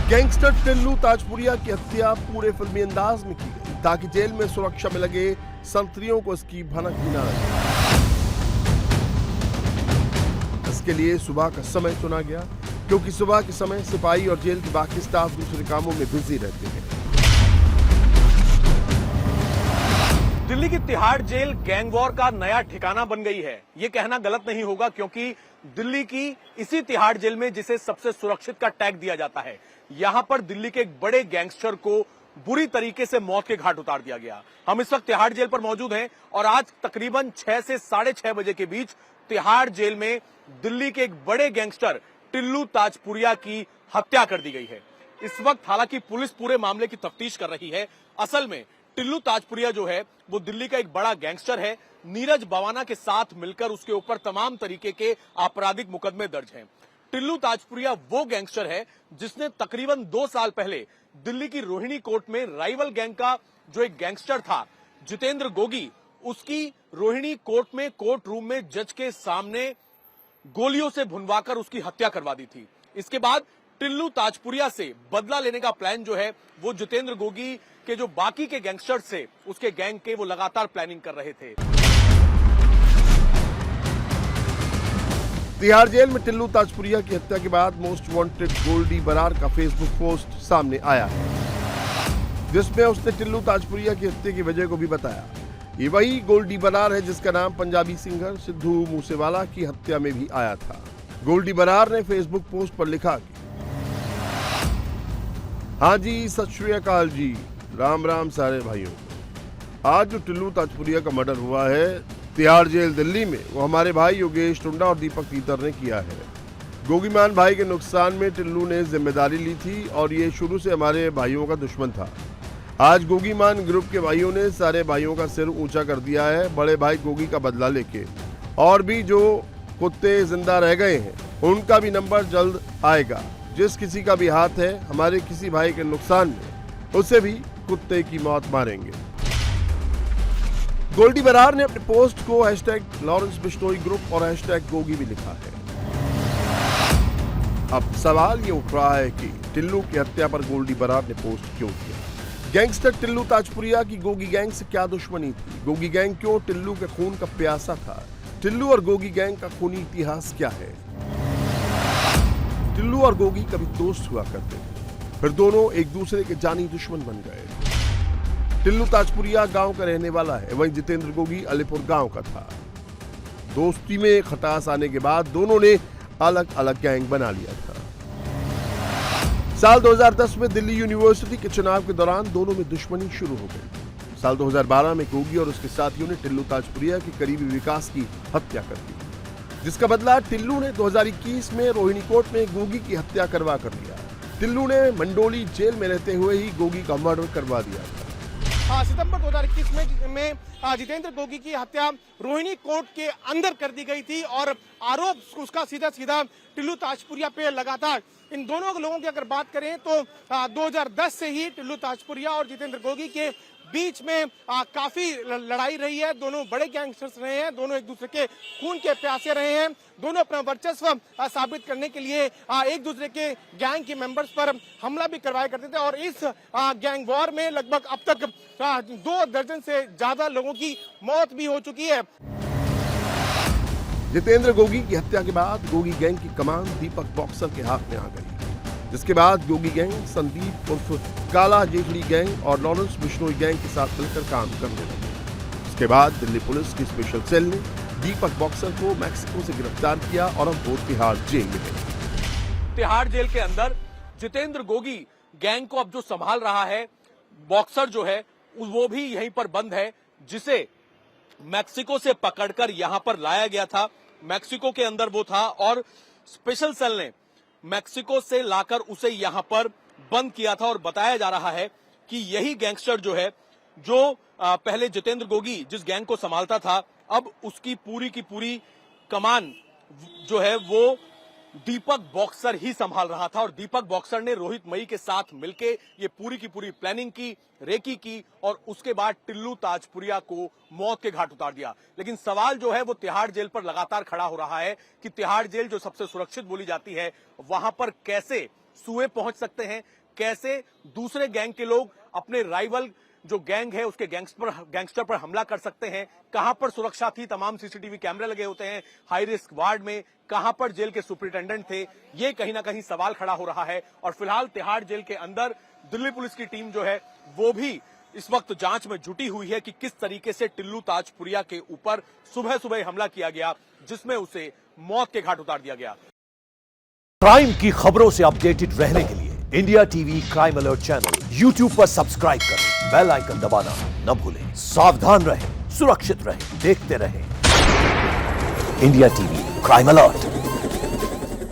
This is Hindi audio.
गैंगस्टर टिल्लू ताजपुरिया की हत्या पूरे फिल्मी अंदाज में की गई ताकि जेल में सुरक्षा में लगे संतरियों को इसकी भनक भी न लगे। इसके लिए सुबह का समय चुना गया क्योंकि सुबह के समय सिपाही और जेल के बाकी स्टाफ दूसरे कामों में बिजी रहते हैं। दिल्ली की तिहाड़ जेल गैंग वॉर का नया ठिकाना बन गई है। ये कहना गलत नहीं होगा क्योंकि दिल्ली की इसी तिहाड़ जेल में जिसे सबसे सुरक्षित का टैग दिया जाता है, यहां पर दिल्ली के एक बड़े गैंगस्टर को बुरी तरीके से मौत के घाट उतार दिया गया। हम इस वक्त तिहाड़ जेल पर मौजूद हैं और आज तकरीबन 6 से 6:30 बजे के बीच तिहाड़ जेल में दिल्ली के एक बड़े गैंगस्टर टिल्लू ताजपुरिया की हत्या कर दी गई है। इस वक्त हालांकि पुलिस पूरे मामले की तफ्तीश कर रही है। असल में टिल्लू ताजपुरिया जो है वो दिल्ली का एक बड़ा गैंगस्टर है। नीरज बवाना के साथ मिलकर उसके ऊपर तमाम तरीके के आपराधिक मुकदमे दर्ज हैं। टिल्लू ताजपुरिया वो गैंगस्टर है जिसने तकरीबन 2 साल पहले दिल्ली की रोहिणी कोर्ट में राइवल गैंग का जो एक गैंगस्टर था जितेंद्र गोगी, उसकी रोहिणी कोर्ट में कोर्ट रूम में जज के सामने गोलियों से भुनवाकर उसकी हत्या करवा दी थी। इसके बाद टिल्लू ताजपुरिया से बदला लेने का प्लान जो है वो जितेंद्र गोगी के जो बाकी के गैंगस्टर से उसके गैंग के वो लगातार प्लानिंग कर रहे थे। तिहाड़ जेल में टिल्लू ताजपुरिया की हत्या के बाद मोस्ट वांटेड गोल्डी बरार का फेसबुक पोस्ट सामने आया है जिसमें उसने टिल्लू ताजपुरिया की हत्या की वजह को भी बताया। ये वही गोल्डी बरार है जिसका नाम पंजाबी सिंगर सिद्धू मूसेवाला की हत्या में भी आया था। गोल्डी बरार ने फेसबुक पोस्ट पर लिखा कि हाँ जी, सत श्री अकाल जी, राम राम सारे भाइयों। आज जो टिल्लू ताजपुरिया का मर्डर हुआ है तिहाड़ जेल दिल्ली में, वो हमारे भाई योगेश टुंडा और दीपक तीतर ने किया है। गोगीमान भाई के नुकसान में टिल्लू ने जिम्मेदारी ली थी और ये शुरू से हमारे भाइयों का दुश्मन था। आज गोगीमान ग्रुप के भाइयों ने सारे भाइयों का सिर ऊंचा कर दिया है बड़े भाई गोगी का बदला लेके। और भी जो कुत्ते जिंदा रह गए हैं उनका भी नंबर जल्द आएगा। जिस किसी का भी हाथ है हमारे किसी भाई के नुकसान में, उसे भी कुत्ते की मौत मारेंगे। गोल्डी बरार ने अपने पोस्ट को #लॉरेंस बिश्नोई ग्रुप और #गोगी भी लिखा है। अब सवाल ये उठ रहा है कि टिल्लू की हत्या पर गोल्डी बरार ने पोस्ट क्यों किया? गैंगस्टर टिल्लू ताजपुरिया की गोगी गैंग से क्या दुश्मनी थी? गोगी गैंग क्यों टिल्लू के खून का प्यासा था? टिल्लू और गोगी गैंग का खूनी इतिहास क्या है? टिल्लू और गोगी कभी दोस्त हुआ करते थे, फिर दोनों एक दूसरे के जानी दुश्मन बन गए। टिल्लू ताजपुरिया गांव का रहने वाला है, वहीं जितेंद्र गोगी अलीपुर गांव का था। दोस्ती में खटास आने के बाद दोनों ने अलग अलग गैंग बना लिया था। साल 2010 में दिल्ली यूनिवर्सिटी के चुनाव के दौरान दोनों में दुश्मनी शुरू हो गई। साल 2012 में गोगी और उसके साथियों ने टिल्लू ताजपुरिया के करीबी विकास की हत्या कर दी, जिसका बदला टिल्लू ने 2021 में रोहिणी कोर्ट में गोगी की हत्या करवा कर लिया। टिल्लू ने मंडोली जेल में रहते हुए ही गोगी का मर्डर करवा दिया था। सितंबर 2021 में जितेंद्र गोगी की हत्या रोहिणी कोर्ट के अंदर कर दी गई थी और आरोप उसका सीधा सीधा टिल्लू ताजपुरिया पे लगा था। इन दोनों लोगों की अगर बात करें तो 2010 से ही टिल्लू ताजपुरिया और जितेंद्र गोगी के बीच में काफी लड़ाई रही है। दोनों बड़े गैंगस्टर्स रहे हैं, दोनों एक दूसरे के खून के प्यासे रहे हैं, दोनों अपना वर्चस्व साबित करने के लिए एक दूसरे के गैंग के मेंबर्स पर हमला भी करवाया करते थे। और इस गैंग वॉर में लगभग अब तक 2 दर्जन से ज्यादा लोगों की मौत भी हो चुकी है। जितेंद्र गोगी की हत्या के बाद गोगी गैंग की कमान दीपक बॉक्सर के हाथ में आ गई, जिसके बाद गोगी गैंग संदीप उर्फ काला जेठड़ी गैंग और लॉरेंस बिश्नोई गैंग के साथ मिलकर काम करने लगे। इसके बाद दिल्ली पुलिस की स्पेशल सेल ने दीपक बॉक्सर को मैक्सिको से गिरफ्तार किया और अब वो तिहाड़ जेल में है। तिहाड़ जेल के अंदर जितेंद्र गोगी गैंग को अब जो संभाल रहा है, बॉक्सर जो है वो भी यहीं पर बंद है, जिसे मैक्सिको से पकड़कर यहां पर लाया गया था। मैक्सिको के अंदर वो था और स्पेशल सेल ने मैक्सिको से लाकर उसे यहां पर बंद किया था। और बताया जा रहा है कि यही गैंगस्टर जो है, जो पहले जितेंद्र गोगी जिस गैंग को संभालता था, अब उसकी पूरी की पूरी कमान जो है वो दीपक बॉक्सर ही संभाल रहा था। और दीपक बॉक्सर ने रोहित मई के साथ मिलके ये पूरी की पूरी प्लानिंग की, रेकी की और उसके बाद टिल्लू ताजपुरिया को मौत के घाट उतार दिया। लेकिन सवाल जो है वो तिहाड़ जेल पर लगातार खड़ा हो रहा है कि तिहाड़ जेल जो सबसे सुरक्षित बोली जाती है, वहां पर कैसे सुए पहुंच सकते हैं, कैसे दूसरे गैंग के लोग अपने राइवल जो गैंग है उसके गैंगस्टर पर हमला कर सकते हैं, कहां पर सुरक्षा थी, तमाम सीसीटीवी कैमरे लगे होते हैं हाई रिस्क वार्ड में, कहां पर जेल के सुपरिटेंडेंट थे, ये कहीं ना कहीं सवाल खड़ा हो रहा है। और फिलहाल तिहाड़ जेल के अंदर दिल्ली पुलिस की टीम जो है वो भी इस वक्त जांच में जुटी हुई है कि किस तरीके से टिल्लू ताजपुरिया के ऊपर सुबह सुबह हमला किया गया, जिसमें उसे मौत के घाट उतार दिया गया। क्राइम की खबरों से अपडेटेड रहने के लिए India TV crime alert channel YouTube पर सब्सक्राइब करें, बेल आइकन दबाना न भूलें। सावधान रहें, सुरक्षित रहें, देखते रहें इंडिया टीवी क्राइम अलर्ट।